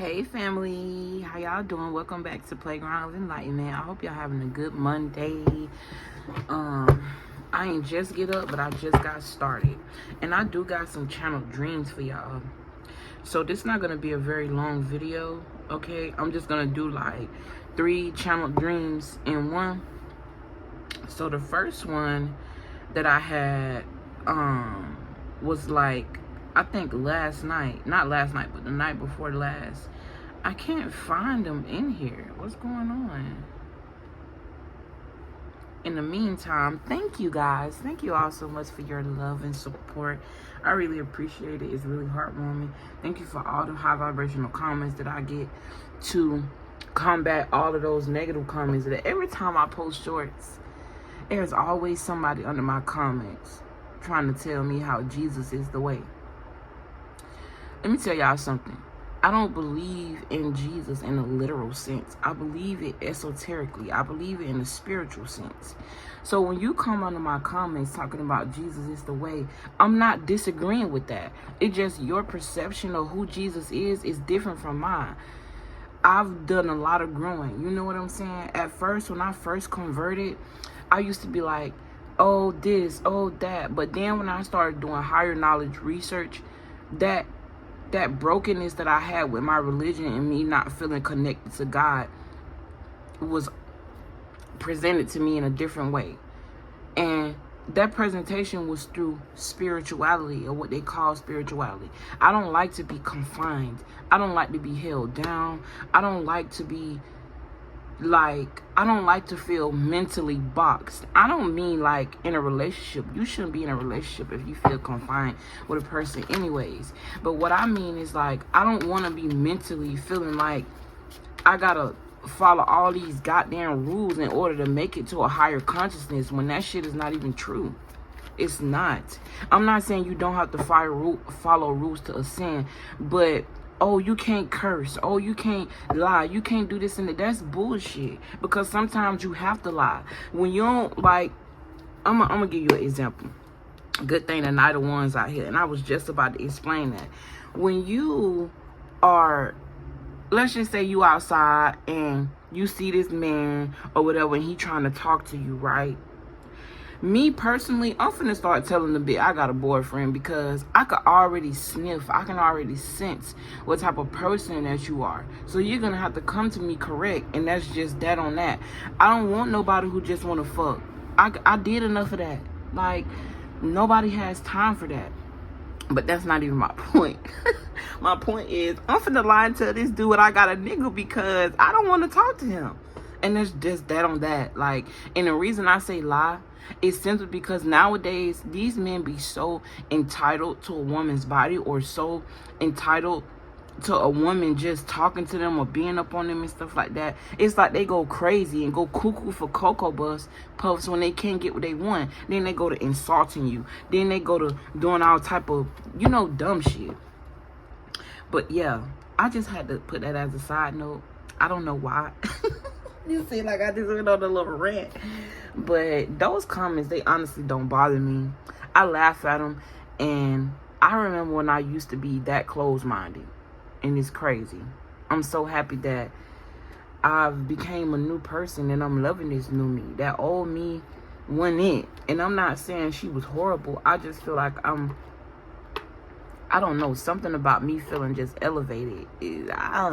Hey family, how y'all doing? Welcome back to Playground of Enlightenment. I hope y'all having a good Monday. I ain't just get up, but I just got started. And I do got some channel dreams for y'all. So this is not gonna be a very long video, okay? I'm just gonna do like 3 channel dreams in one. So the first one that I had was like, I think last night, not last night, but the night before last. I can't find them in here. What's going on? In the meantime, thank you guys. Thank you all so much for your love and support. I really appreciate it. It's really heartwarming. Thank you for all the high vibrational comments that I get to combat all of those negative comments. That every time I post shorts, there's always somebody under my comments trying to tell me how Jesus is the way. Let me tell y'all something. I don't believe in Jesus in a literal sense. I believe it esoterically. I believe it in a spiritual sense. So when you come under my comments talking about Jesus is the way, I'm not disagreeing with that. It's just your perception of who Jesus is different from mine. I've done a lot of growing. You know what I'm saying? At first, when I first converted, I used to be like, oh this, oh that. But then when I started doing higher knowledge research, that brokenness that I had with my religion and me not feeling connected to God was presented to me in a different way. And that presentation was through spirituality, or what they call spirituality. I don't like to be confined. I don't like to be held down. I don't like to be I don't like to feel mentally boxed. I don't mean like in a relationship. You shouldn't be in a relationship if you feel confined with a person anyways. But what I mean is like, I don't want to be mentally feeling like I gotta follow all these goddamn rules in order to make it to a higher consciousness when that shit is not even true. It's not. I'm not saying you don't have to follow rules to ascend, but oh, you can't curse. Oh, you can't lie. You can't do this and that. That's bullshit. Because sometimes you have to lie. When you don't, like, I'm gonna give you an example. Good thing the Night of Wands out here. And I was just about to explain that. When you are, let's just say you outside and you see this man or whatever and he trying to talk to you, right? Me personally, I'm finna start telling the bitch I got a boyfriend, because I can already sniff, I can already sense what type of person that you are. So you're gonna have to come to me correct, and that's just that on that. I don't want nobody who just wanna fuck. I did enough of that. Like, nobody has time for that. But that's not even my point. My point is, I'm finna lie and tell this dude I got a nigga because I don't want to talk to him. And there's just that on that. Like, and the reason I say lie is simply because nowadays these men be so entitled to a woman's body, or so entitled to a woman just talking to them or being up on them and stuff like that. It's like they go crazy and go cuckoo for Cocoa Puffs when they can't get what they want. Then they go to insulting you. Then they go to doing all type of, dumb shit. But yeah, I just had to put that as a side note. I don't know why. You see, like I just went on a little rant. But those comments, they honestly don't bother me. I laugh at them. And I remember when I used to be that closed-minded. And it's crazy. I'm so happy that I've became a new person and I'm loving this new me. That old me wasn't it. And I'm not saying she was horrible. I just feel like I don't know, something about me feeling just elevated. I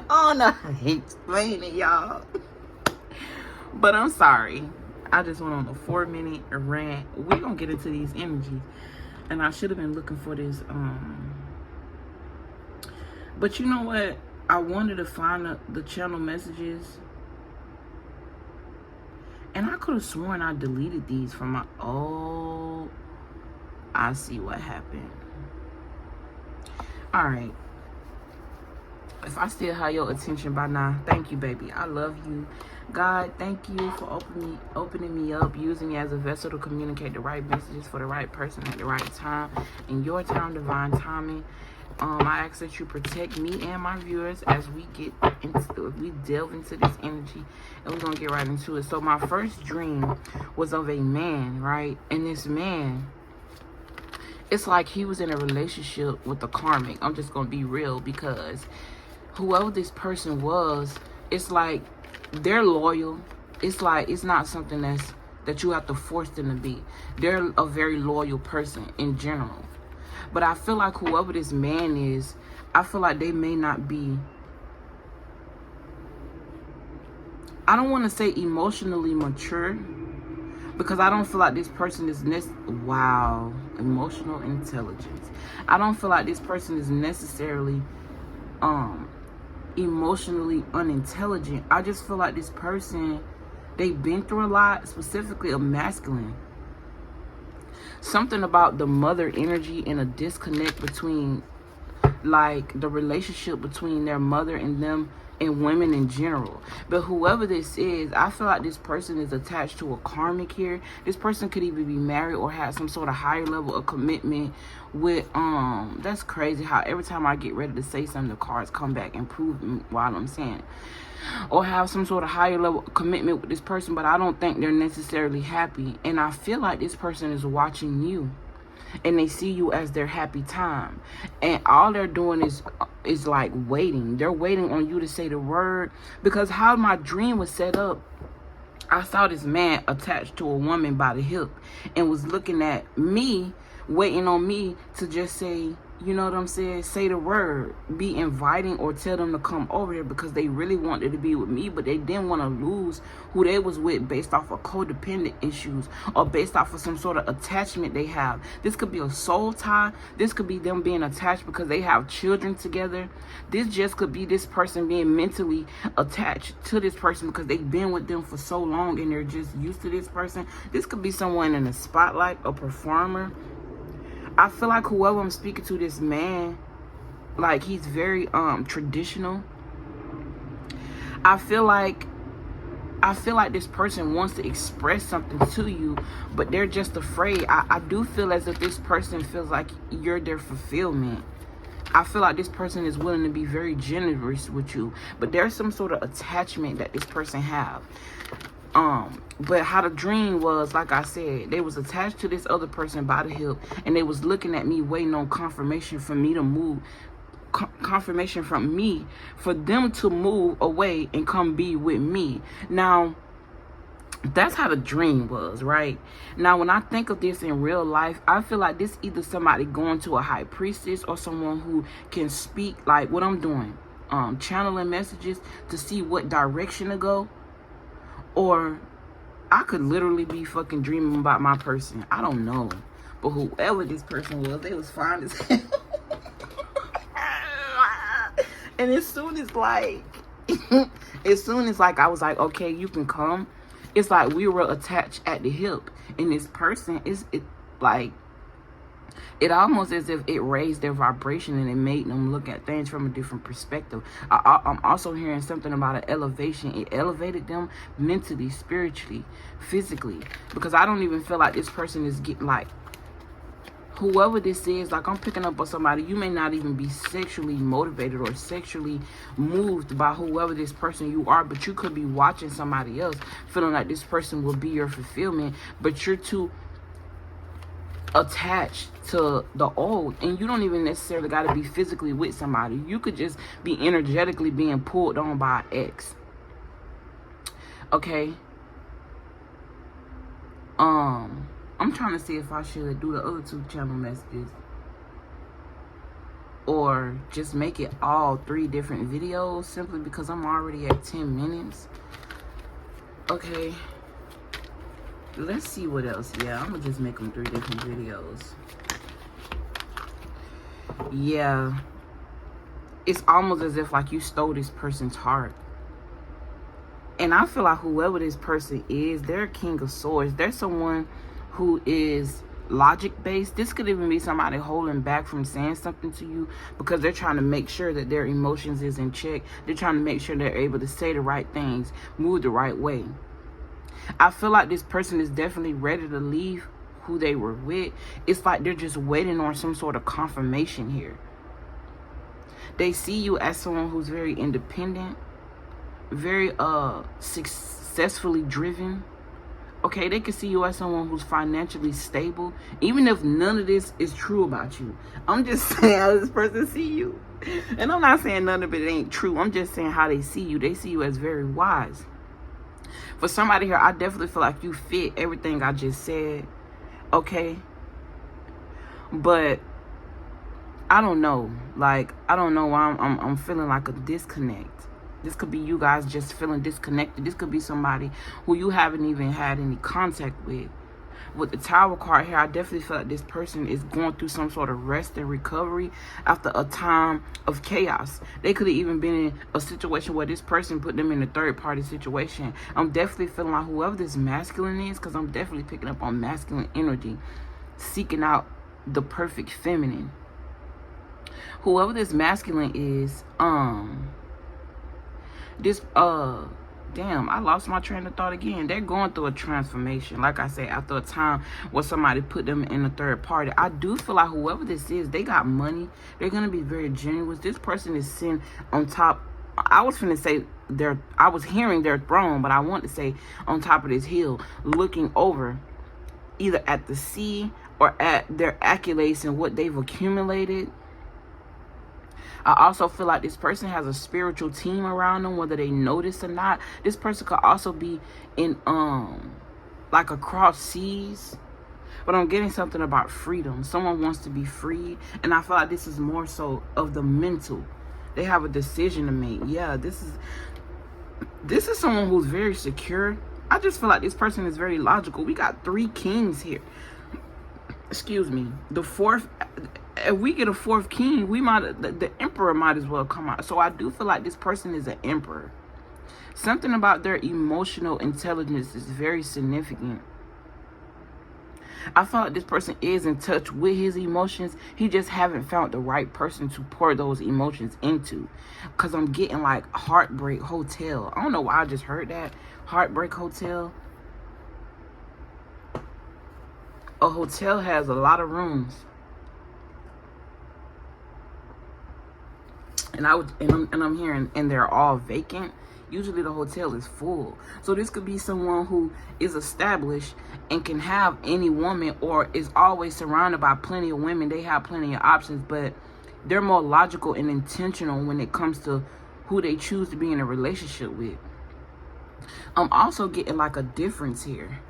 don't know how to explain it, y'all. But I'm sorry. I just went on a 4-minute rant. We're gonna get into these energies. And I should have been looking for this. But you know what? I wanted to find the channel messages. And I could have sworn I deleted these from my... Oh, I see what happened. Alright. If I still have your attention by now, thank you, baby. I love you. God, thank you for opening me up, using me as a vessel to communicate the right messages for the right person at the right time. In your time, divine timing. I ask that you protect me and my viewers as we delve into this energy, and we're gonna get right into it. So my first dream was of a man, right? And this man it's like he was in a relationship with the karmic. I'm just gonna be real, because whoever this person was, it's like they're loyal. It's like it's not something that you have to force them to be. They're a very loyal person in general. But I feel like whoever this man is, I feel like they may not be, I don't want to say emotionally mature, because I don't feel like this person is emotional intelligence. I don't feel like this person is necessarily emotionally unintelligent. I just feel like this person, they've been through a lot, specifically a masculine. Something about the mother energy and a disconnect between, like, the relationship between their mother and them and women in general. But whoever this is, I feel like this person is attached to a karmic here. This person could either be married or have some sort of higher level of commitment with that's crazy how every time I get ready to say something, the cards come back and prove while I'm saying it. Or have some sort of higher level commitment with this person, but I don't think they're necessarily happy. And I feel like this person is watching you, and they see you as their happy time, and all they're doing is like waiting. They're waiting on you to say the word. Because how my dream was set up, I saw this man attached to a woman by the hip and was looking at me, waiting on me to just say, you know what I'm saying, say the word, be inviting, or tell them to come over here, because they really wanted to be with me, but they didn't want to lose who they was with based off of codependent issues or based off of some sort of attachment they have. This could be a soul tie. This could be them being attached because they have children together. This just could be this person being mentally attached to this person because they've been with them for so long and they're just used to this person. This could be someone in the spotlight, a performer. I feel like whoever I'm speaking to, this man, like, he's very traditional. I feel like this person wants to express something to you, but they're just afraid. I do feel as if this person feels like you're their fulfillment. I feel like this person is willing to be very generous with you, but there's some sort of attachment that this person have. But how the dream was, like I said, they was attached to this other person by the hip, and they was looking at me, waiting on confirmation for me to move, confirmation from me for them to move away and come be with me. Now, that's how the dream was, right? Now, when I think of this in real life, I feel like this either somebody going to a high priestess or someone who can speak like what I'm doing, channeling messages to see what direction to go. Or I could literally be fucking dreaming about my person. I don't know. But whoever this person was, they was fine as hell. And as soon as like I was like, okay, you can come, it's like we were attached at the hip. And this person it almost as if it raised their vibration and it made them look at things from a different perspective. I'm also hearing something about an elevation. It elevated them mentally, spiritually, physically. Because I don't even feel like this person is getting, like, whoever this is, like, I'm picking up on somebody. You may not even be sexually motivated or sexually moved by whoever this person you are, but you could be watching somebody else feeling like this person will be your fulfillment, but you're too attached to the old, and you don't even necessarily got to be physically with somebody. You could just be energetically being pulled on by an ex. Okay. I'm trying to see if I should do the other two channel messages or just make it all 3 different videos, simply because I'm already at 10 minutes. Okay. Let's see what else. Yeah, I'm gonna just make them 3 different videos. Yeah, it's almost as if like you stole this person's heart. And I feel like whoever this person is, they're a king of swords. They're someone who is logic based. This could even be somebody holding back from saying something to you because they're trying to make sure that their emotions is in check. They're trying to make sure they're able to say the right things, move the right way. I feel like this person is definitely ready to leave who they were with. It's like they're just waiting on some sort of confirmation here. They see you as someone who's very independent, very successfully driven, Okay, they can see you as someone who's financially stable, even if none of this is true about you. I'm just saying how this person see you. And I'm not saying none of it ain't true. I'm just saying how they see you. They see you as very wise. For somebody here, I definitely feel like you fit everything I just said. Okay? But I don't know. Like, I don't know why I'm feeling like a disconnect. This could be you guys just feeling disconnected. This could be somebody who you haven't even had any contact with. With the Tower card here, I definitely feel like this person is going through some sort of rest and recovery after a time of chaos. They could have even been in a situation where this person put them in a third-party situation. I'm definitely feeling like whoever this masculine is, because I'm definitely picking up on masculine energy, seeking out the perfect feminine. Whoever this masculine is, damn, I lost my train of thought again. They're going through a transformation. Like I said, after a time where somebody put them in a third party. I do feel like whoever this is, they got money. They're going to be very generous. This person is sitting on top. I was finna say I was hearing their throne, but I want to say on top of this hill, looking over either at the sea or at their accolades and what they've accumulated. I also feel like this person has a spiritual team around them, whether they notice or not. This person could also be in, like across seas. But I'm getting something about freedom. Someone wants to be free. And I feel like this is more so of the mental. They have a decision to make. Yeah, this is someone who's very secure. I just feel like this person is very logical. We got 3 kings here. Excuse me. The fourth... If we get a 4th king, the emperor might as well come out. So I do feel like this person is an emperor. Something about their emotional intelligence is very significant. I feel like this person is in touch with his emotions. He just haven't found the right person to pour those emotions into. Because I'm getting like Heartbreak Hotel. I don't know why I just heard that. Heartbreak Hotel. A hotel has a lot of rooms. And I'm hearing, and they're all vacant. Usually the hotel is full. So this could be someone who is established and can have any woman, or is always surrounded by plenty of women. They have plenty of options, but they're more logical and intentional when it comes to who they choose to be in a relationship with. I'm also getting like a difference here.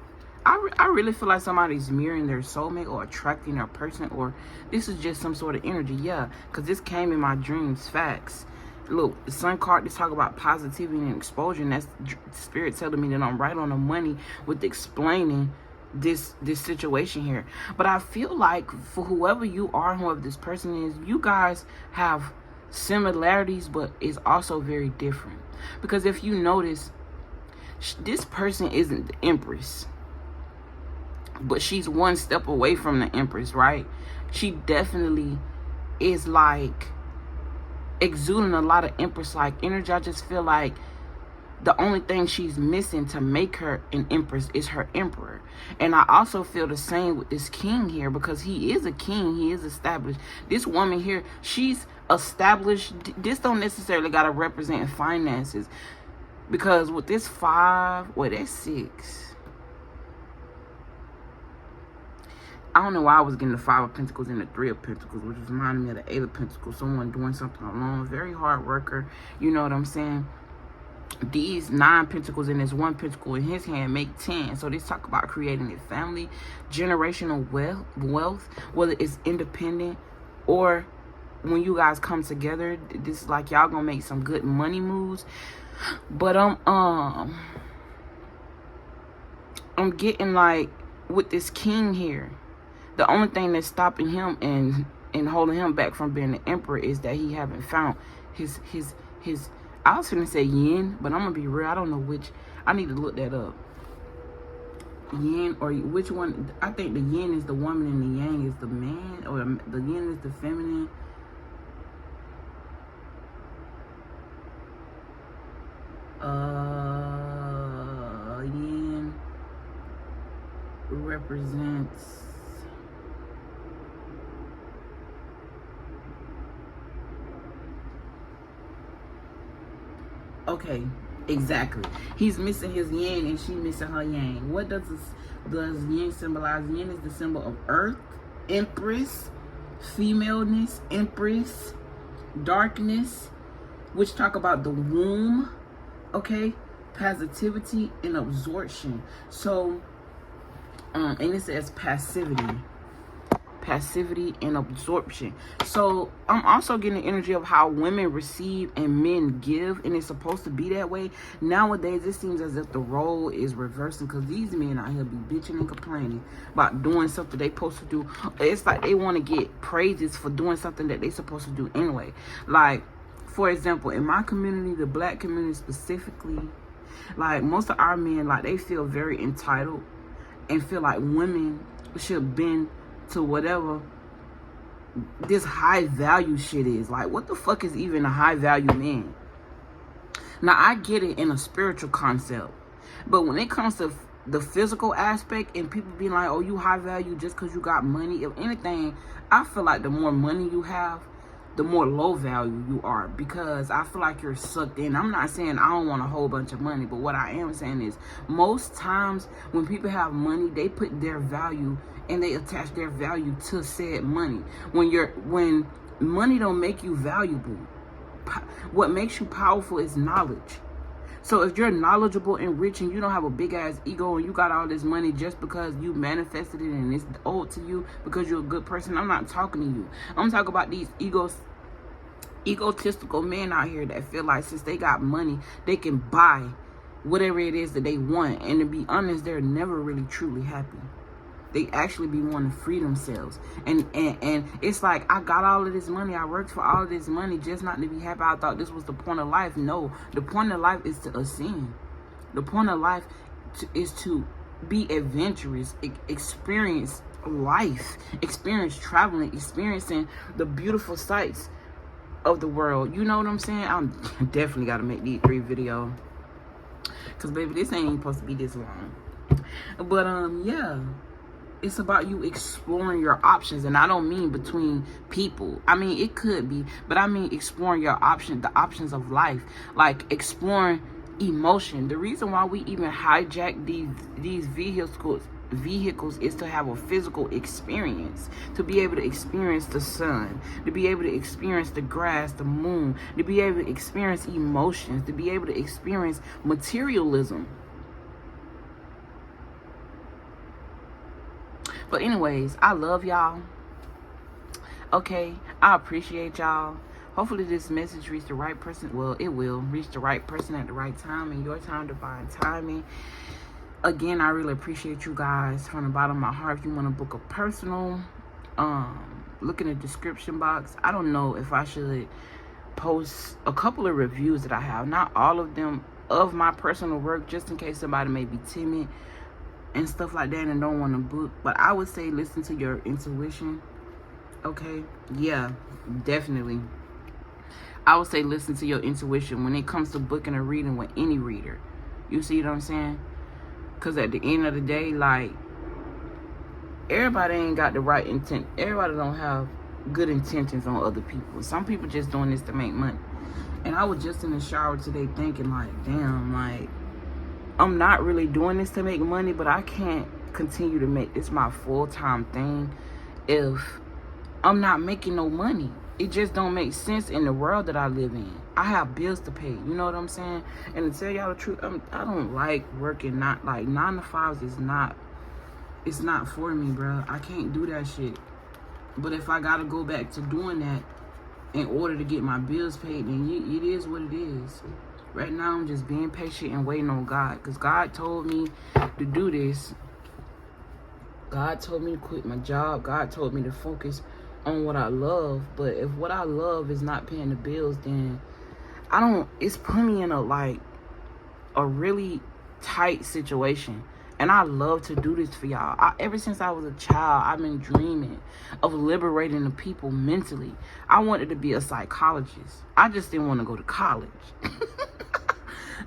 I really feel like somebody's mirroring their soulmate or attracting their person, or this is just some sort of energy. Yeah, because this came in my dreams. Facts. Look, the Sun card, they talk about positivity and exposure, and that's spirit telling me that I'm right on the money with explaining this situation here. But I feel like for whoever you are, whoever this person is, you guys have similarities, but it's also very different. Because if you notice, this person isn't the Empress, but she's one step away from the Empress, right? She definitely is like exuding a lot of Empress-like energy. I just feel like the only thing she's missing to make her an Empress is her Emperor. And I also feel the same with this king here, because he is a king. He is established. This woman here, she's established. This don't necessarily got to represent finances, because with this 5, well, that's 6. I don't know why I was getting the 5 of Pentacles and the 3 of Pentacles, which was reminding me of the 8 of Pentacles. Someone doing something alone, very hard worker. You know what I'm saying? These 9 Pentacles and this 1 Pentacle in his hand make 10. So this talk about creating a family, generational wealth, whether it's independent or when you guys come together. This is like y'all gonna make some good money moves. But I'm getting like with this king here, the only thing that's stopping him and holding him back from being the Emperor is that he haven't found his I was gonna say yin, but I'm gonna be real, I don't know which. I need to look that up. Yin, or which one? I think the yin is the woman and the yang is the man, or the yin is the feminine. Yin represents, okay, Exactly. He's missing his yin and she missing her yang. What does yin symbolize? Yin is the symbol of earth, empress, femaleness, empress, darkness, which talk about the womb, okay, positivity and absorption. So and it says passivity and absorption. So I'm also getting the energy of how women receive and men give, and it's supposed to be that way. Nowadays it seems as if the role is reversing, because these men out here be bitching and complaining about doing something they supposed to do. It's like they want to get praises for doing something that they supposed to do anyway. Like, for example, in my community, the black community specifically, like most of our men, like they feel very entitled and feel like women should bend to whatever this high value shit is. Like, what the fuck is even a high value man? Now, I get it in a spiritual concept, but when it comes to the physical aspect and people being like, oh, you high value just because you got money, if anything, I feel like the more money you have, the more low value you are, because I feel like you're sucked in. I'm not saying I don't want a whole bunch of money, but what I am saying is most times when people have money, they put their value and they attach their value to said money. When money don't make you valuable, what makes you powerful is knowledge. So if you're knowledgeable and rich and you don't have a big ass ego and you got all this money just because you manifested it and it's owed to you because you're a good person, I'm not talking to you. I'm talking about these egotistical men out here that feel like since they got money, they can buy whatever it is that they want. And to be honest, they're never really truly happy. They actually be wanting to free themselves. And it's like, I got all of this money. I worked for all of this money just not to be happy. I thought this was the point of life. No, the point of life is to ascend. The point of life is to be adventurous, experience life, experience traveling, experiencing the beautiful sights of the world. You know what I'm saying? I'm definitely got to make these 3 videos. Because, baby, this ain't even supposed to be this long. But, yeah. It's about you exploring your options, and I don't mean between people. I mean, it could be, but I mean exploring your options, the options of life, like exploring emotion. The reason why we even hijack these vehicles is to have a physical experience, to be able to experience the sun, to be able to experience the grass, the moon, to be able to experience emotions, to be able to experience materialism. But anyways, I love y'all. Okay, I appreciate y'all. Hopefully this message reached the right person. Well, it will reach the right person at the right time, in your time, divine timing. Again, I really appreciate you guys from the bottom of my heart. If you want to book a personal, look in the description box. I don't know if I should post a couple of reviews that I have. Not all of them of my personal work, just in case somebody may be timid and stuff like that and don't want to book. But I would say listen to your intuition. Okay? Yeah, definitely. I would say listen to your intuition when it comes to booking a reading with any reader. You see what I'm saying? Because at the end of the day, like, everybody ain't got the right intent. Everybody don't have good intentions on other people. Some people just doing this to make money. And I was just in the shower today thinking, like, damn, like, I'm not really doing this to make money, but I can't continue to make this my full-time thing if I'm not making no money. It just don't make sense in the world that I live in. I have bills to pay. You know what I'm saying? And to tell y'all the truth, I don't like working. Not like 9 to 5s is not. It's not for me, bro. I can't do that shit. But if I gotta go back to doing that in order to get my bills paid, then it is what it is. Right now, I'm just being patient and waiting on God. Because God told me to do this. God told me to quit my job. God told me to focus on what I love. But if what I love is not paying the bills, then it's putting me in a really tight situation. And I love to do this for y'all. Ever since I was a child, I've been dreaming of liberating the people mentally. I wanted to be a psychologist. I just didn't want to go to college.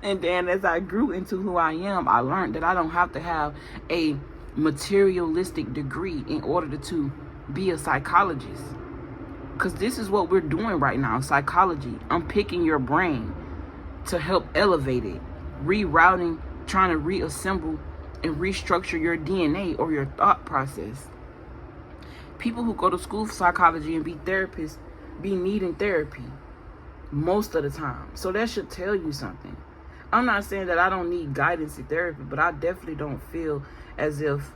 And then as I grew into who I am, I learned that I don't have to have a materialistic degree in order to be a psychologist. Because this is what we're doing right now, psychology. I'm picking your brain. to help elevate it. Rerouting, trying to reassemble and restructure your DNA or your thought process. People who go to school for psychology and be therapists be needing therapy most of the time. So that should tell you something. I'm not saying that I don't need guidance in therapy, but I definitely don't feel as if,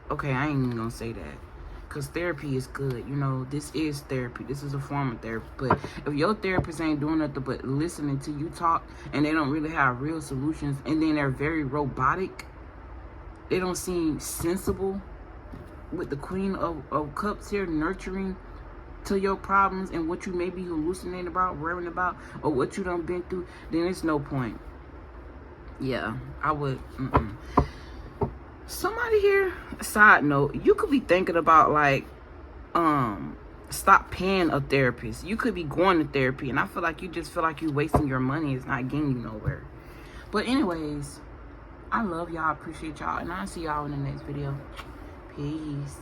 okay, I ain't even gonna say that, because therapy is good. You know, this is therapy. This is a form of therapy. But if your therapist ain't doing nothing but listening to you talk, and they don't really have real solutions, and then they're very robotic, they don't seem sensible, with the Queen of Cups here, nurturing to your problems and what you may be hallucinating about, worrying about, or what you done been through, then it's no point. Yeah, I would. Somebody here, side note, you could be thinking about like, stop paying a therapist. You could be going to therapy, and I feel like you just feel like you're wasting your money. It's not getting you nowhere. But anyways, I love y'all, appreciate y'all, and I'll see y'all in the next video. Peace.